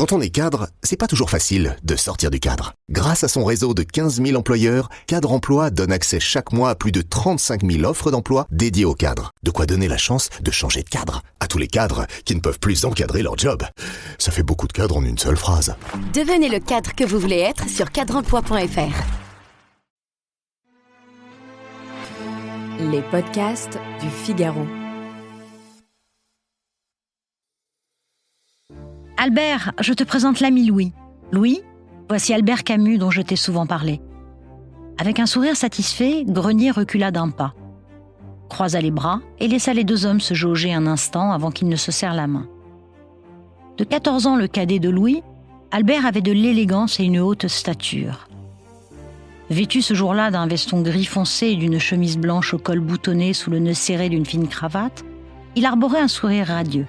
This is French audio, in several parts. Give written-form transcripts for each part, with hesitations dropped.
Quand on est cadre, c'est pas toujours facile de sortir du cadre. Grâce à son réseau de 15 000 employeurs, Cadre Emploi donne accès chaque mois à plus de 35 000 offres d'emploi dédiées aux cadres. De quoi donner la chance de changer de cadre à tous les cadres qui ne peuvent plus encadrer leur job. Ça fait beaucoup de cadres en une seule phrase. Devenez le cadre que vous voulez être sur cadreemploi.fr. Les podcasts du Figaro. Albert, je te présente l'ami Louis. Louis, voici Albert Camus dont je t'ai souvent parlé. Avec un sourire satisfait, Grenier recula d'un pas, croisa les bras et laissa les deux hommes se jauger un instant avant qu'ils ne se serrent la main. De 14 ans le cadet de Louis, Albert avait de l'élégance et une haute stature. Vêtu ce jour-là d'un veston gris foncé et d'une chemise blanche au col boutonné sous le nœud serré d'une fine cravate, il arborait un sourire radieux.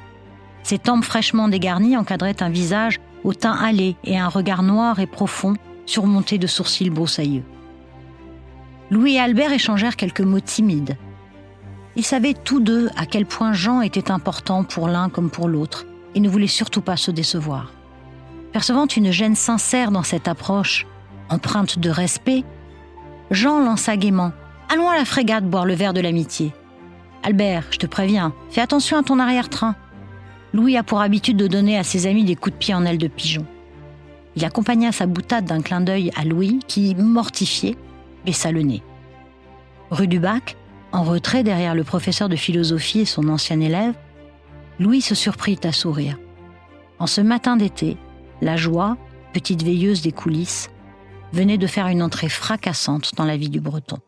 Ses tempes fraîchement dégarnies encadraient un visage au teint hâlé et un regard noir et profond surmonté de sourcils broussailleux. Louis et Albert échangèrent quelques mots timides. Ils savaient tous deux à quel point Jean était important pour l'un comme pour l'autre et ne voulaient surtout pas se décevoir. Percevant une gêne sincère dans cette approche, empreinte de respect, Jean lança gaiement « Allons à la frégate boire le verre de l'amitié. Albert, je te préviens, fais attention à ton arrière-train. » Louis a pour habitude de donner à ses amis des coups de pied en aile de pigeon. Il accompagna sa boutade d'un clin d'œil à Louis qui, mortifié, baissa le nez. Rue du Bac, en retrait derrière le professeur de philosophie et son ancien élève, Louis se surprit à sourire. En ce matin d'été, la joie, petite veilleuse des coulisses, venait de faire une entrée fracassante dans la vie du Breton.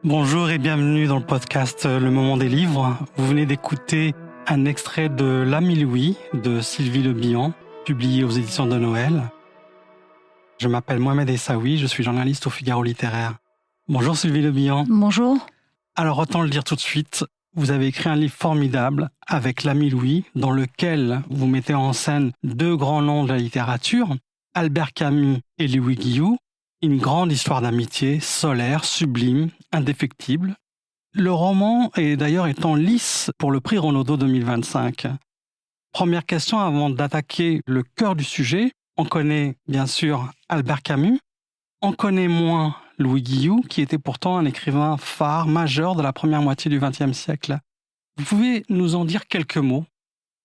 Bonjour et bienvenue dans le podcast Le Moment des Livres. Vous venez d'écouter un extrait de L'Ami Louis de Sylvie Le Bihan, publié aux éditions de Noël. Je m'appelle Mohamed Essaoui, je suis journaliste au Figaro littéraire. Bonjour Sylvie Le Bihan. Bonjour. Alors autant le dire tout de suite, vous avez écrit un livre formidable avec L'Ami Louis, dans lequel vous mettez en scène deux grands noms de la littérature, Albert Camus et Louis Guillou. Une grande histoire d'amitié, solaire, sublime, indéfectible. Le roman est d'ailleurs en lice pour le prix Renaudot 2025. Première question avant d'attaquer le cœur du sujet. On connaît bien sûr Albert Camus. On connaît moins Louis Guillou, qui était pourtant un écrivain phare, majeur de la première moitié du XXe siècle. Vous pouvez nous en dire quelques mots ?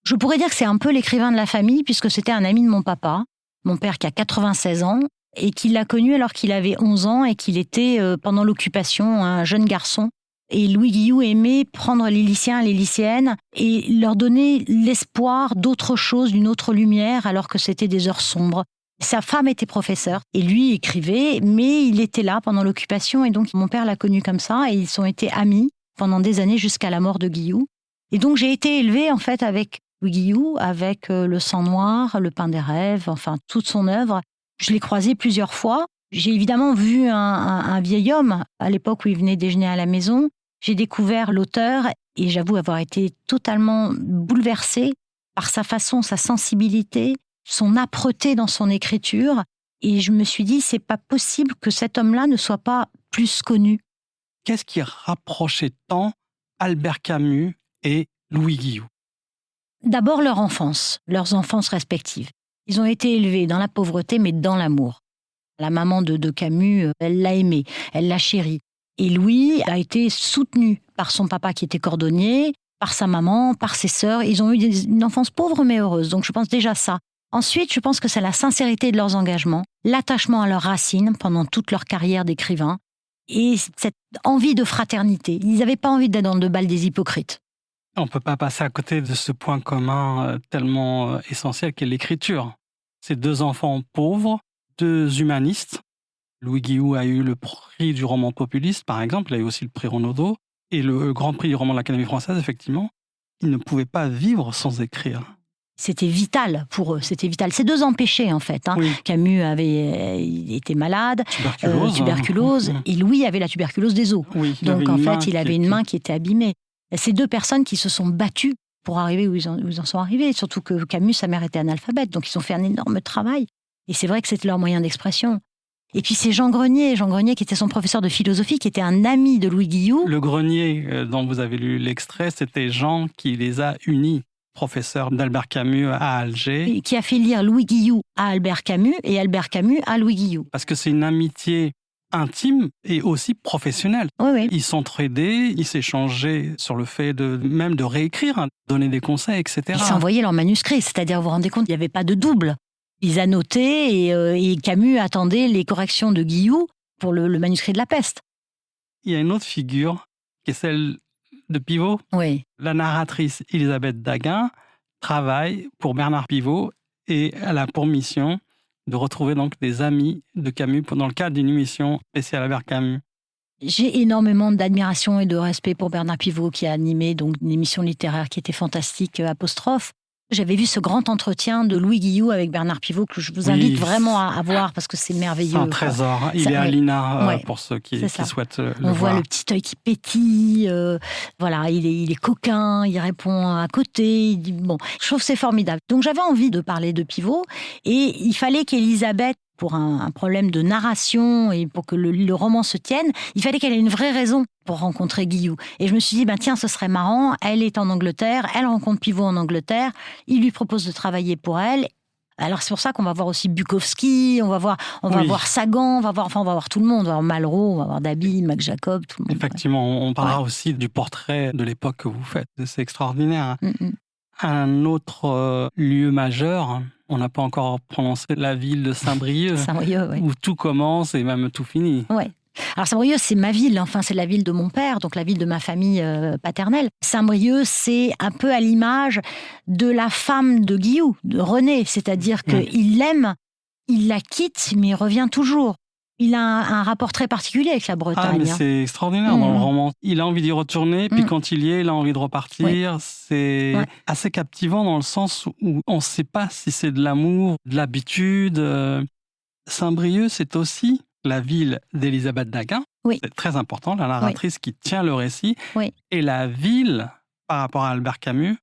Je pourrais dire que c'est un peu l'écrivain de la famille, puisque c'était un ami de mon papa, mon père qui a 96 ans, et qu'il l'a connu alors qu'il avait 11 ans et qu'il était, pendant l'occupation, un jeune garçon. Et Louis Guillou aimait prendre les lycéens et les lycéennes et leur donner l'espoir d'autre chose, d'une autre lumière, alors que c'était des heures sombres. Sa femme était professeure et lui écrivait, mais il était là pendant l'occupation et donc mon père l'a connu comme ça et ils ont été amis pendant des années jusqu'à la mort de Guillou. Et donc j'ai été élevée en fait avec Louis Guillou, avec Le Sang Noir, Le Pain des Rêves, enfin toute son œuvre. Je l'ai croisé plusieurs fois. J'ai évidemment vu un vieil homme à l'époque où il venait déjeuner à la maison. J'ai découvert l'auteur et j'avoue avoir été totalement bouleversée par sa façon, sa sensibilité, son âpreté dans son écriture. Et je me suis dit, c'est pas possible que cet homme-là ne soit pas plus connu. Qu'est-ce qui rapprochait tant Albert Camus et Louis Guillou ? D'abord leurs enfances respectives. Ils ont été élevés dans la pauvreté, mais dans l'amour. La maman de Camus, elle l'a aimé, elle l'a chéri. Et Louis a été soutenu par son papa qui était cordonnier, par sa maman, par ses sœurs. Ils ont eu une enfance pauvre mais heureuse, donc je pense déjà ça. Ensuite, je pense que c'est la sincérité de leurs engagements, l'attachement à leurs racines pendant toute leur carrière d'écrivain, et cette envie de fraternité. Ils n'avaient pas envie d'être dans le bal des hypocrites. On ne peut pas passer à côté de ce point commun tellement essentiel qu'est l'écriture. Ces deux enfants pauvres, deux humanistes. Louis Guillou a eu le prix du roman populiste, par exemple. Il a eu aussi le prix Renaudot et le grand prix du roman de l'Académie française, effectivement. Ils ne pouvaient pas vivre sans écrire. C'était vital pour eux, c'était vital. C'est deux empêchés, en fait. Oui. Camus était malade, tuberculose et Louis avait la tuberculose des os. Oui, donc, en fait, il avait une main qui était abîmée. Ces deux personnes qui se sont battues pour arriver où ils en sont arrivés. Surtout que Camus, sa mère était analphabète, donc ils ont fait un énorme travail. Et c'est vrai que c'était leur moyen d'expression. Et puis c'est Jean Grenier qui était son professeur de philosophie, qui était un ami de Louis Guillou. Le Grenier dont vous avez lu l'extrait, c'était Jean qui les a unis, professeur d'Albert Camus à Alger. Qui a fait lire Louis Guillou à Albert Camus et Albert Camus à Louis Guillou. Parce que c'est une amitié intime et aussi professionnelle. Oui. Ils s'entraidaient, ils s'échangeaient sur le fait même de réécrire, donner des conseils, etc. Ils s'envoyaient leurs manuscrits, c'est-à-dire, vous vous rendez compte, il n'y avait pas de double. Ils annotaient et Camus attendait les corrections de Guillou pour le manuscrit de La Peste. Il y a une autre figure qui est celle de Pivot. Oui. La narratrice Elisabeth Daguin travaille pour Bernard Pivot et elle a pour mission de retrouver donc des amis de Camus dans le cadre d'une émission spéciale Albert Camus. J'ai énormément d'admiration et de respect pour Bernard Pivot qui a animé donc une émission littéraire qui était fantastique, Apostrophe. J'avais vu ce grand entretien de Louis Guillou avec Bernard Pivot que je vous invite vraiment à voir parce que c'est merveilleux. C'est un trésor. Il est à l'INA pour ceux qui souhaitent le voir. On voit le petit œil qui pétille. Voilà, il est coquin, il répond à côté. Il dit, bon, je trouve que c'est formidable. Donc j'avais envie de parler de Pivot et il fallait qu'Elisabeth, pour un problème de narration et pour que le roman se tienne, il fallait qu'elle ait une vraie raison pour rencontrer Guillou. Et je me suis dit, tiens, ce serait marrant, elle est en Angleterre, elle rencontre Pivot en Angleterre, il lui propose de travailler pour elle. Alors c'est pour ça qu'on va voir aussi Bukowski, on va voir Sagan, on va voir tout le monde, on va voir Malraux, on va voir Dabi, Mac Jacob, tout le monde. Effectivement, on parlera aussi du portrait de l'époque que vous faites, c'est extraordinaire. Un autre lieu majeur, on n'a pas encore prononcé la ville de Saint-Brieuc, où tout commence et même tout finit. Oui. Alors Saint-Brieuc, c'est ma ville, c'est la ville de mon père, donc la ville de ma famille paternelle. Saint-Brieuc, c'est un peu à l'image de la femme de Guillou, de René, c'est-à-dire qu'il l'aime, il la quitte, mais il revient toujours. Il a un rapport très particulier avec la Bretagne. Mais c'est extraordinaire dans le roman. Il a envie d'y retourner, puis quand il y est, il a envie de repartir. C'est assez captivant dans le sens où on ne sait pas si c'est de l'amour, de l'habitude. Saint-Brieuc, c'est aussi la ville d'Elisabeth Daguin. C'est très important, la narratrice qui tient le récit. Et la ville, par rapport à Albert Camus,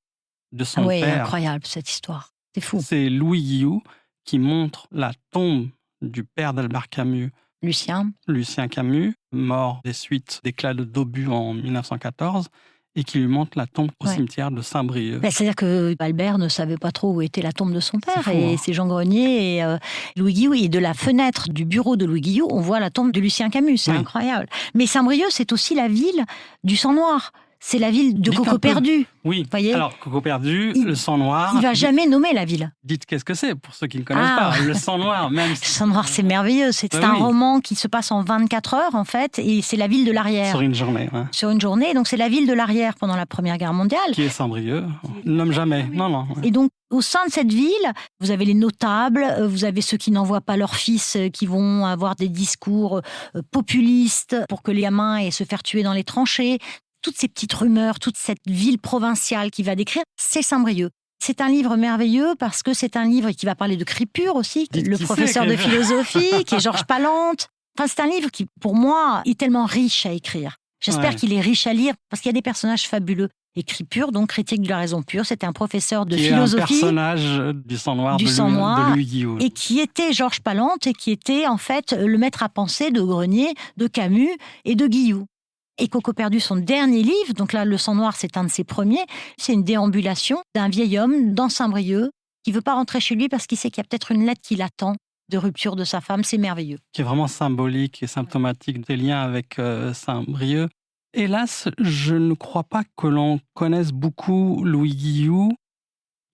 de son père. Incroyable cette histoire. C'est fou. C'est Louis Guillou qui montre la tombe du père d'Albert Camus, Lucien Camus, mort des suites d'éclats d'obus en 1914, et qui lui montre la tombe au cimetière de Saint-Brieuc. C'est-à-dire que Albert ne savait pas trop où était la tombe de son père, c'est Jean Grenier et Louis Guillou. Et de la fenêtre du bureau de Louis Guillou, on voit la tombe de Lucien Camus, c'est incroyable. Mais Saint-Brieuc, c'est aussi la ville du sang noir. C'est la ville de Coco Perdu. Oui, voyez, alors Coco Perdu, le sang noir... Il ne va jamais nommer la ville. Dites qu'est-ce que c'est, pour ceux qui ne connaissent pas. Le sang noir, même... Le sang noir, c'est merveilleux. C'est un roman qui se passe en 24 heures, en fait, et c'est la ville de l'arrière. Sur une journée, Sur une journée, donc c'est la ville de l'arrière pendant la Première Guerre mondiale. Qui est Saint-Brieuc. Nomme jamais. Non. Et donc, au sein de cette ville, vous avez les notables, vous avez ceux qui n'envoient pas leurs fils, qui vont avoir des discours populistes pour que les gamins aient se faire tuer dans les tranchées. Toutes ces petites rumeurs, toute cette ville provinciale qu'il va décrire, c'est Saint-Brieuc. C'est un livre merveilleux parce que c'est un livre qui va parler de Crépure aussi, le professeur de philosophie, qui est Georges Palante. C'est un livre qui, pour moi, est tellement riche à écrire. J'espère qu'il est riche à lire parce qu'il y a des personnages fabuleux. Et Crépure, donc critique de la raison pure, c'était un professeur de philosophie. Qui est un personnage du sang noir de Louis Guillou. Et qui était Georges Palante et qui était en fait le maître à penser de Grenier, de Camus et de Guillou. Et Coco Perdu, son dernier livre, donc là, Le sang noir, c'est un de ses premiers, c'est une déambulation d'un vieil homme dans Saint-Brieuc qui ne veut pas rentrer chez lui parce qu'il sait qu'il y a peut-être une lettre qui l'attend de rupture de sa femme, c'est merveilleux. Qui est vraiment symbolique et symptomatique des liens avec Saint-Brieuc. Hélas, je ne crois pas que l'on connaisse beaucoup Louis Guillou.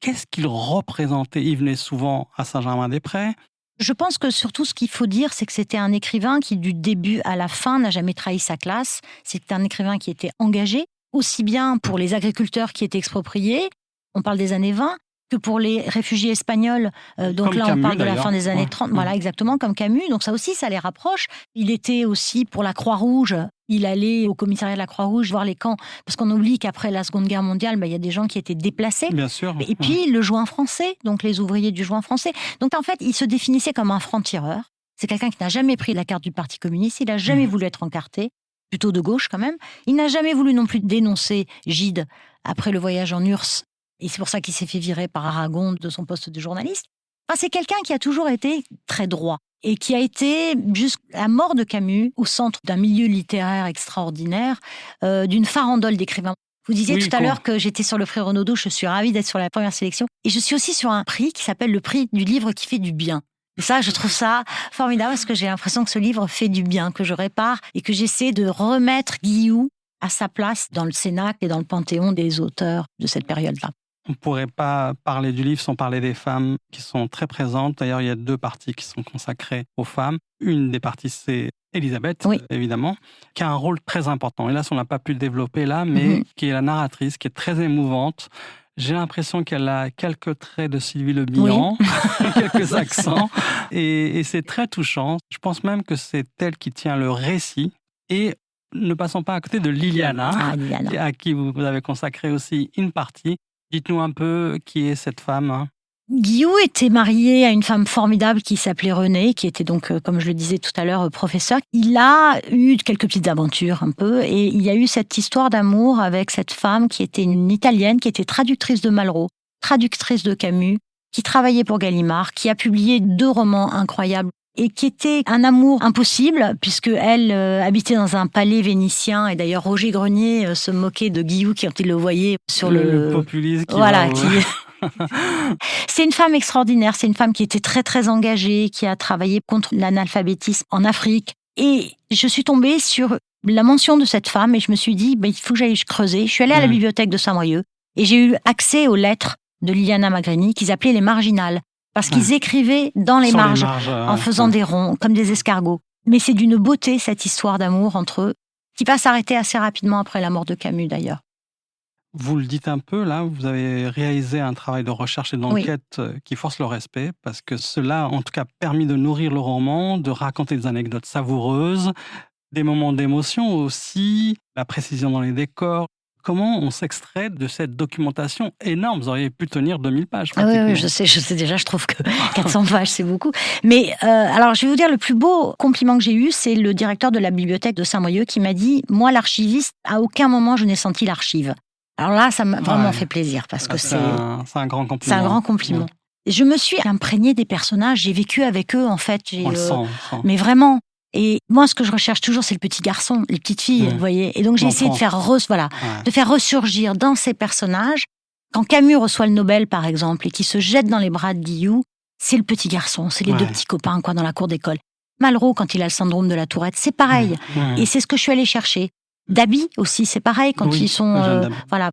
Qu'est-ce qu'il représentait ? Il venait souvent à Saint-Germain-des-Prés. Je pense que surtout ce qu'il faut dire, c'est que c'était un écrivain qui, du début à la fin, n'a jamais trahi sa classe. C'était un écrivain qui était engagé, aussi bien pour les agriculteurs qui étaient expropriés, on parle des années 20, que pour les réfugiés espagnols. Donc comme là, Camus, on parle de la d'ailleurs. fin des années 30. Voilà, exactement, comme Camus. Donc ça aussi, ça les rapproche. Il était aussi pour la Croix-Rouge. Il allait au commissariat de la Croix-Rouge voir les camps. Parce qu'on oublie qu'après la Seconde Guerre mondiale, il y a des gens qui étaient déplacés. Bien sûr. Et puis le joint français, donc les ouvriers du joint français. Donc en fait, il se définissait comme un franc-tireur. C'est quelqu'un qui n'a jamais pris la carte du Parti communiste. Il n'a jamais voulu être encarté. Plutôt de gauche quand même. Il n'a jamais voulu non plus dénoncer Gide après le voyage en URSS. Et c'est pour ça qu'il s'est fait virer par Aragon de son poste de journaliste. C'est quelqu'un qui a toujours été très droit. et qui a été, jusqu'à la mort de Camus, au centre d'un milieu littéraire extraordinaire, d'une farandole d'écrivains. Vous disiez tout à l'heure que j'étais sur le prix Renaudot, je suis ravie d'être sur la première sélection. Et je suis aussi sur un prix qui s'appelle le prix du livre qui fait du bien. Et ça, je trouve ça formidable parce que j'ai l'impression que ce livre fait du bien, que je répare et que j'essaie de remettre Guillou à sa place dans le Cénacle et dans le panthéon des auteurs de cette période-là. On ne pourrait pas parler du livre sans parler des femmes qui sont très présentes. D'ailleurs, il y a 2 parties qui sont consacrées aux femmes. Une des parties, c'est Élisabeth, évidemment, qui a un rôle très important. Hélas, on n'a pas pu le développer là, mais qui est la narratrice, qui est très émouvante. J'ai l'impression qu'elle a quelques traits de Sylvie Le Bihan, quelques accents, et c'est très touchant. Je pense même que c'est elle qui tient le récit. Et ne passons pas à côté de Liliana, à qui vous avez consacré aussi une partie. Dites-nous un peu qui est cette femme. Guillou était marié à une femme formidable qui s'appelait Renée, qui était donc, comme je le disais tout à l'heure, professeur. Il a eu quelques petites aventures un peu, et il y a eu cette histoire d'amour avec cette femme qui était une Italienne, qui était traductrice de Malraux, traductrice de Camus, qui travaillait pour Gallimard, qui a publié 2 romans incroyables, et qui était un amour impossible, puisqu'elle habitait dans un palais vénitien, et d'ailleurs Roger Grenier se moquait de Guillou quand il le voyait sur le populisme. Voilà, C'est une femme extraordinaire, c'est une femme qui était très très engagée, qui a travaillé contre l'analphabétisme en Afrique. Et je suis tombée sur la mention de cette femme et je me suis dit, il faut que j'aille creuser. Je suis allée à la bibliothèque de Saint-Brieuc et j'ai eu accès aux lettres de Liliana Magrini qu'ils appelaient les marginales. Parce qu'ils écrivaient dans les marges, en faisant des ronds, comme des escargots. Mais c'est d'une beauté, cette histoire d'amour entre eux, qui va s'arrêter assez rapidement après la mort de Camus, d'ailleurs. Vous le dites un peu, là, vous avez réalisé un travail de recherche et d'enquête qui force le respect, parce que cela, en tout cas, permis de nourrir le roman, de raconter des anecdotes savoureuses, des moments d'émotion aussi, la précision dans les décors. Comment on s'extrait de cette documentation énorme? Vous auriez pu tenir 2000 pages. Oui, je sais déjà, je trouve que 400 pages, c'est beaucoup. Mais alors, je vais vous dire, le plus beau compliment que j'ai eu, c'est le directeur de la bibliothèque de Saint-Brieuc qui m'a dit « Moi, l'archiviste, à aucun moment, je n'ai senti l'archive. » Alors là, ça m'a vraiment fait plaisir parce que c'est un grand compliment. C'est un grand compliment. Je me suis imprégnée des personnages, j'ai vécu avec eux, en fait. On le sent. Mais vraiment. Et moi, ce que je recherche toujours, c'est le petit garçon, les petites filles, vous voyez. Et donc, j'ai essayé de faire de faire ressurgir dans ces personnages. Quand Camus reçoit le Nobel, par exemple, et qu'il se jette dans les bras de Guillou, c'est le petit garçon, c'est les 2 petits copains, dans la cour d'école. Malraux, quand il a le syndrome de la Tourette, c'est pareil. Et c'est ce que je suis allée chercher. Dabi aussi, c'est pareil, quand ils sont...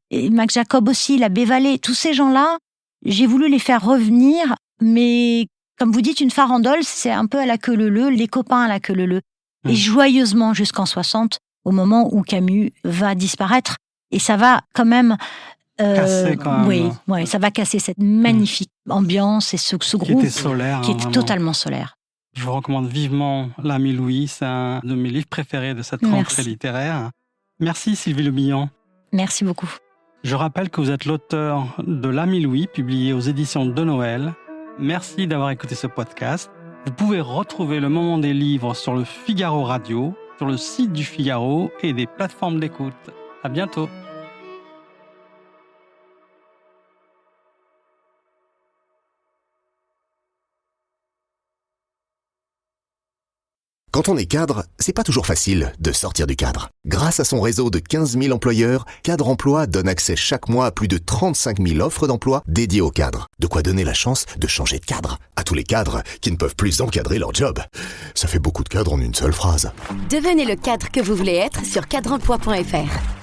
Et Max Jacob aussi, la Bévalée, tous ces gens-là, j'ai voulu les faire revenir, mais... Comme vous dites, une farandole, c'est un peu à la queue leu-leu, les copains à la queue leu-leu. Et joyeusement jusqu'en 60, au moment où Camus va disparaître. Et ça va quand même... casser quand même. Oui, ça va casser cette magnifique ambiance et ce groupe qui était solaire. Qui était totalement solaire. Je vous recommande vivement L'Ami Louis, c'est un de mes livres préférés de cette rentrée littéraire. Merci Sylvie Le Bihan. Merci beaucoup. Je rappelle que vous êtes l'auteur de L'Ami Louis, publié aux éditions de Noël. Merci d'avoir écouté ce podcast. Vous pouvez retrouver le moment des livres sur le Figaro Radio, sur le site du Figaro et des plateformes d'écoute. À bientôt. Quand on est cadre, c'est pas toujours facile de sortir du cadre. Grâce à son réseau de 15 000 employeurs, Cadre Emploi donne accès chaque mois à plus de 35 000 offres d'emploi dédiées aux cadres. De quoi donner la chance de changer de cadre. À tous les cadres qui ne peuvent plus encadrer leur job. Ça fait beaucoup de cadres en une seule phrase. Devenez le cadre que vous voulez être sur cadreemploi.fr.